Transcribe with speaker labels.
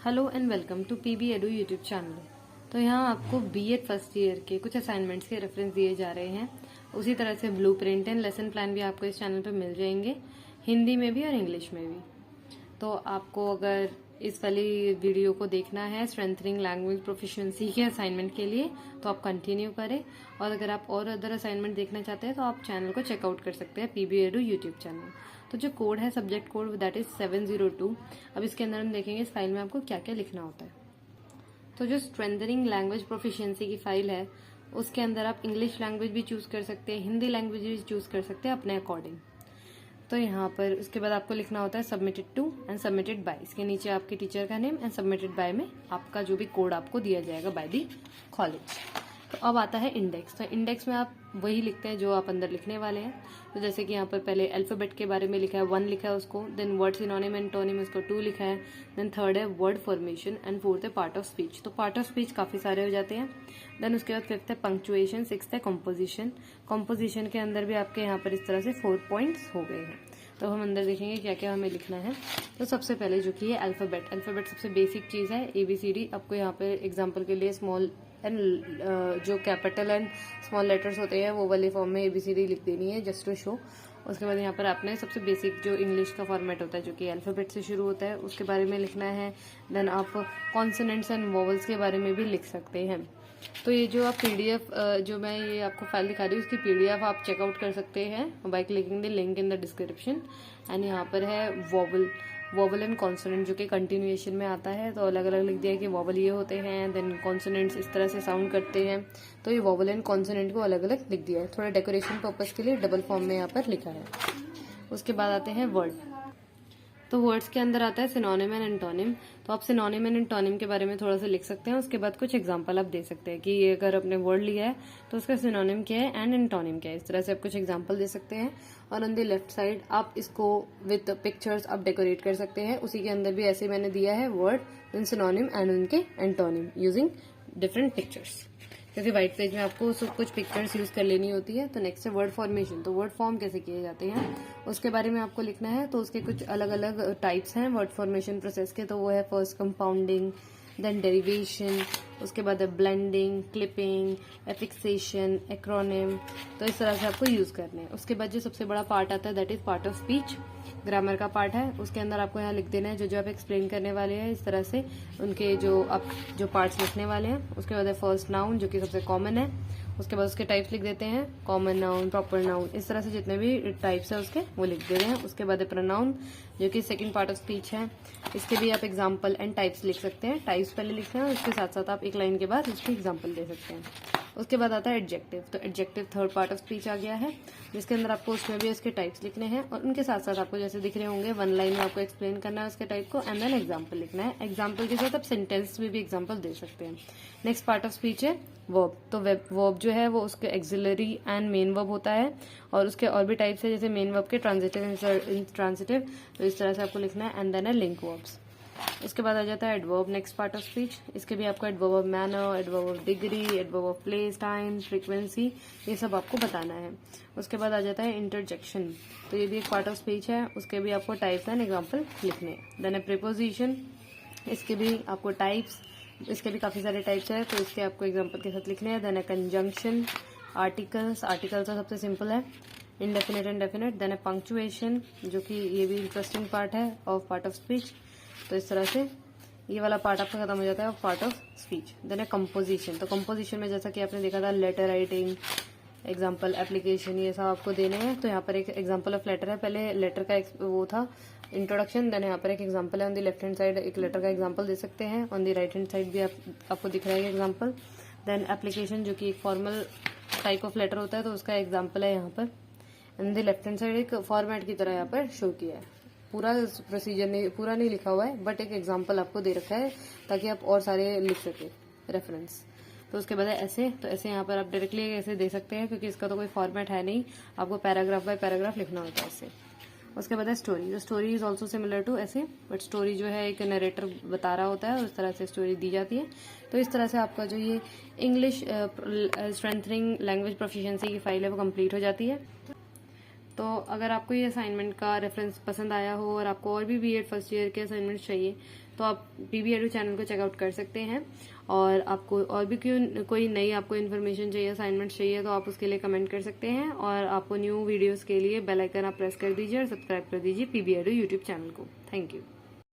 Speaker 1: Hello and welcome to PB edu YouTube channel. तो यहाँ आपको बीएड फर्स्ट ईयर के कुछ असाइनमेंट्स के रेफरेंस दिए जा रहे हैं। उसी तरह से ब्लूप्रिंट एंड लेसन प्लान भी आपको इस चैनल पे मिल जाएंगे, हिंदी में भी और इंग्लिश में भी। तो आपको अगर इस वाली वीडियो को देखना है स्ट्रेंथनिंग लैंग्वेज प्रोफिशिएंसी के असाइनमेंट के लिए तो आप कंटिन्यू करें, और अगर आप और अदर असाइनमेंट देखना चाहते हैं तो आप चैनल को चेकआउट कर सकते हैं, पीबी एडू यूट्यूब चैनल। तो जो कोड है सब्जेक्ट कोड दैट इज 702। अब इसके अंदर हम देखेंगे इस फाइल में आपको क्या क्या लिखना होता है। तो जो स्ट्रेंथनिंग लैंग्वेज प्रोफिशिएंसी की फाइल है उसके अंदर आप इंग्लिश लैंग्वेज भी चूज कर सकते हैं, हिंदी लैंग्वेज भी चूज कर सकते हैं अपने अकॉर्डिंग। तो यहाँ पर उसके बाद आपको लिखना होता है submitted to and submitted by. इसके नीचे आपके टीचर का नेम एंड सबमिटेड बाय में आपका जो भी कोड आपको दिया जाएगा बाय दी कॉलेज। तो अब आता है इंडेक्स। तो इंडेक्स में आप वही लिखते हैं जो आप अंदर लिखने वाले हैं। तो जैसे कि यहाँ पर पहले अल्फाबेट के बारे में लिखा है 1 लिखा है उसको, देन वर्ड सिनोनिम एंटोनिम उसको 2 लिखा है, देन थर्ड है वर्ड फॉर्मेशन एंड फोर्थ है पार्ट ऑफ स्पीच। तो पार्ट ऑफ स्पीच काफी सारे हो जाते हैं। देन उसके बाद फिफ्थ है पंक्चुएशन, सिक्स्थ है कॉम्पोजिशन। कॉम्पोजिशन के अंदर भी आपके यहाँ पर इस तरह से 4 पॉइंट्स हो गए हैं। तो हम अंदर देखेंगे क्या क्या हमें लिखना है। तो सबसे पहले जो कि है अल्फाबेट। अल्फाबेट सबसे बेसिक चीज है, ABCD। आपको यहाँ पे एग्जांपल के लिए स्मॉल एंड जो कैपिटल एंड स्मॉल लेटर्स होते हैं वो वाले फॉर्म में ABCD लिख देनी है जस्ट टू शो। उसके बाद यहाँ पर आपने सबसे बेसिक जो इंग्लिश का फॉर्मेट होता है जो कि अल्फाबेट से शुरू होता है उसके बारे में लिखना है। देन आप कॉन्सोनेंट्स एंड वोवल्स के बारे में भी लिख सकते हैं। तो ये जो आप PDF जो मैं ये आपको फाइल दिखा रही हूँ उसकी PDF आप चेकआउट कर सकते हैं by clicking the link in the description. And यहाँ पर है वोवल एंड कॉन्सोनेंट जो कि कंटिन्यूएशन में आता है। तो अलग अलग लिख दिया है कि वोवल ये होते हैं, देन कॉन्सोनेंट्स इस तरह से साउंड करते हैं। तो ये वोवल एंड कॉन्सोनेंट को अलग अलग लिख दिया है, थोड़ा डेकोरेशन पर्पज के लिए डबल फॉर्म में यहाँ पर लिखा है। उसके बाद आते हैं वर्ड। तो वर्ड्स के अंदर आता है सिनोनिम एंड एंटोनिम। तो आप सिनोनिम एंड एंटोनिम के बारे में थोड़ा सा लिख सकते हैं। उसके बाद कुछ एग्जांपल आप दे सकते हैं कि ये अगर आपने वर्ड लिया है तो उसका सिनोनिम क्या है एंड एंटोनिम क्या है। इस तरह से आप कुछ एग्जांपल दे सकते हैं। और ऑन द लेफ्ट साइड आप इसको विद पिक्चर्स आप डेकोरेट कर सकते हैं। उसी के अंदर भी ऐसे मैंने दिया है वर्ड देन सिनोनिम एंड उनके एंटोनिम यूजिंग डिफरेंट पिक्चर्स, क्योंकि व्हाइट पेज में आपको सब कुछ पिक्चर्स यूज कर लेनी होती है। तो नेक्स्ट है वर्ड फॉर्मेशन। तो वर्ड फॉर्म कैसे किए जाते हैं उसके बारे में आपको लिखना है। तो उसके कुछ अलग अलग टाइप्स हैं वर्ड फॉर्मेशन प्रोसेस के। तो वो है फर्स्ट कंपाउंडिंग, देन डेरिवेशन, उसके बाद है ब्लेंडिंग, क्लिपिंग, एफिक्सेशन, एक्रोनिम। तो इस तरह से आपको यूज करने हैं। उसके बाद जो सबसे बड़ा पार्ट आता है that is part of speech, grammar का पार्ट है। उसके अंदर आपको यहाँ लिख देना है जो जो आप एक्सप्लेन करने वाले हैं, इस तरह से उनके जो आप जो पार्ट्स लिखने वाले हैं। उसके बाद है फर्स्ट नाउन जो कि सबसे कॉमन है। उसके बाद उसके टाइप्स लिख देते हैं, कॉमन नाउन, प्रॉपर नाउन, इस तरह से जितने भी टाइप्स है उसके वो लिख दे रहे हैं। उसके बाद है प्रोनाउन जो कि सेकंड पार्ट ऑफ स्पीच है। इसके भी आप एग्जांपल एंड टाइप्स लिख सकते हैं। टाइप्स पहले लिखते हैं, उसके साथ साथ आप एक लाइन के बाद उसकी एग्जांपल दे सकते हैं। उसके बाद आता है एडजेक्टिव। तो adjective third part of speech आ गया है, जिसके अंदर आपको उसमें भी उसके टाइप्स लिखने हैं और उनके साथ साथ आपको जैसे दिख रहे होंगे 1 लाइन में आपको एक्सप्लेन करना है उसके टाइप को एंड देन एग्जांपल लिखना है। एग्जांपल के साथ आप सेंटेंस में भी एग्जांपल दे सकते हैं। नेक्स्ट पार्ट ऑफ स्पीच है वर्ब। तो वर्ब जो है वो उसके एक्सिलरी एंड मेन वर्ब होता है और उसके और भी टाइप्स है जैसे मेन वर्ब के ट्रांजिटिव, इंट्रांजिटिव। तो इस तरह से आपको लिखना है एंड देन है लिंक वर्ब्स। उसके बाद आ जाता है adverb, next part of speech. इसके भी आपको adverb of manner, adverb of degree, adverb of place, time, frequency, ये सब आपको बताना है। उसके बाद आ जाता है इंटरजेक्शन। तो ये भी एक पार्ट ऑफ स्पीच है, उसके भी आपको टाइप्स एंड एग्जाम्पल लिखने हैं। देन है प्रीपोजिशन, इसके भी आपको टाइप्स, इसके भी काफी सारे टाइप्स है तो इसके आपको एग्जाम्पल के साथ लिखने हैं। देन है कंजंक्शन, आर्टिकल्स, आर्टिकल्स तो सबसे सिंपल है, इंडेफिनेट एंड डेफिनेट। देन है पंक्चुएशन जो कि ये भी इंटरेस्टिंग पार्ट है ऑफ पार्ट ऑफ स्पीच। तो इस तरह से ये वाला पार्ट आपका खत्म हो जाता है पार्ट ऑफ स्पीच। देन है कंपोजिशन। तो कंपोजिशन में जैसा कि आपने देखा था लेटर राइटिंग, एग्जांपल, एप्लीकेशन, ये सब आपको देने हैं। तो यहाँ पर एक एग्जांपल ऑफ लेटर है, पहले लेटर का वो था इंट्रोडक्शन, देन यहाँ पर एक एग्जांपल है। On the left hand side एक लेटर का एग्जांपल दे सकते हैं, on the right hand side भी आपको दिख रहा है एग्जांपल। देन एप्लीकेशन जो कि एक फॉर्मल टाइप ऑफ लेटर होता है तो उसका एग्जाम्पल है यहाँ पर। On the left hand side एक फॉर्मेट की तरह यहाँ पर शो किया है, पूरा प्रोसीजर नहीं, पूरा नहीं लिखा हुआ है बट एक एग्जांपल आपको दे रखा है ताकि आप और सारे लिख सके रेफरेंस। तो उसके बाद है ऐसे। तो ऐसे यहाँ पर आप डायरेक्टली ऐसे दे सकते हैं क्योंकि इसका तो कोई फॉर्मेट है नहीं, आपको पैराग्राफ बाय पैराग्राफ लिखना होता है इससे। उसके बाद है story. Story is also similar to ऐसे, बट स्टोरी जो है एक नरेटर बता रहा होता है और उस तरह से स्टोरी दी जाती है। तो इस तरह से आपका जो ये इंग्लिश स्ट्रेंथनिंग लैंग्वेज प्रोफिशिएंसी की फाइल है वो कंप्लीट हो जाती है। तो अगर आपको ये असाइनमेंट का रेफरेंस पसंद आया हो और आपको और भी बीएड फर्स्ट ईयर के असाइनमेंट्स चाहिए तो आप पीबी एडू चैनल को चेकआउट कर सकते हैं। और आपको और भी कोई नई आपको इन्फॉर्मेशन चाहिए, असाइनमेंट चाहिए, तो आप उसके लिए कमेंट कर सकते हैं। और आपको न्यू वीडियोस के लिए बेल आइकन आप प्रेस कर दीजिए और सब्सक्राइब कर दीजिए पीबी एडू यूट्यूब चैनल को। Thank you.